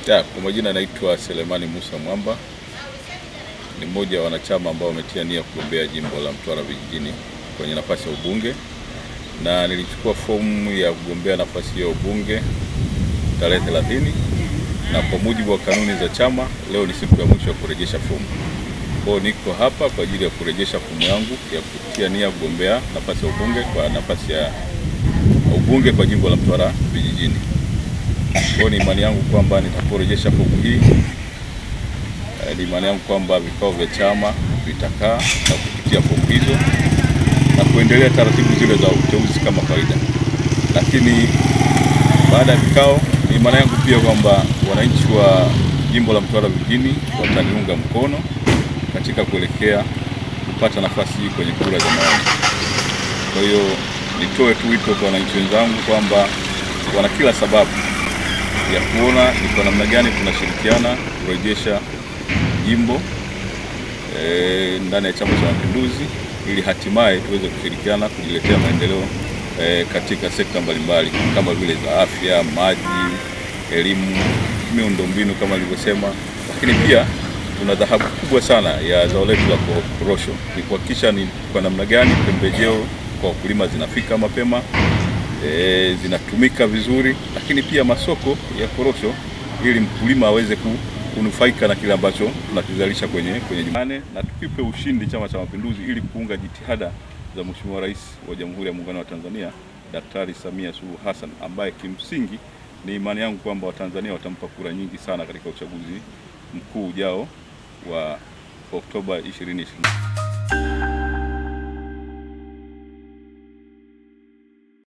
Kwa majina naitwa Selemani Musa Mwamba. Ni mmoja wa wanachama ambao wametia nia kugombea jimbo la Mtwara Vijijini kwenye nafasi ya ubunge, na nilichukua fomu ya kugombea nafasi ya ubunge tarehe 30, na kwa mujibu wa kanuni za chama leo ni siku ya mwisho ya kurejesha fomu. Kwa niko hapa kwa ajili ya kurejesha fomu yangu ya kutia nia kugombea nafasi ya ubunge kwa nafasi ya ubunge kwa jimbo la Mtwara Vijijini. Kwa ni imani yangu kwamba nitaporejesha fomu hii, ni imani yangu kwamba vikao vya chama vitakaa na kupitia fomu hizo na kuendelea taratibu zile za uteuzi kama kawaida. Lakini baada ya vikao, ni imani yangu pia kwamba wananchi wa jimbo la Mtwara Vijijini wataniunga mkono katika kuelekea kupata nafasi hii kwenye kura za maoni. Kwa hiyo nitoe tu wito kwa wananchi wenzangu kwamba wana kila sababu ya kuona ni kwa namna gani tunashirikiana kurejesha jimbo ndani ya Chama cha Mapinduzi ili hatimaye tuweze kushirikiana kujiletea maendeleo katika sekta mbalimbali kama vile za afya, maji, elimu, miundombinu kama nilivyosema. Lakini pia tuna dhahabu kubwa sana ya zao letu la korosho. Ni kuhakikisha ni kwa namna gani pembejeo kwa wakulima zinafika mapema, zinatumika vizuri, lakini pia masoko ya korosho ili mkulima aweze kunufaika na kile ambacho tunakizalisha kwenye jumane, na tukipe ushindi Chama cha Mapinduzi ili kuunga jitihada za Mheshimiwa Rais wa Jamhuri ya Muungano wa Tanzania Daktari Samia Suluhu Hassan, ambaye kimsingi ni imani yangu kwamba Watanzania watampa kura nyingi sana katika uchaguzi mkuu ujao wa Oktoba 2020.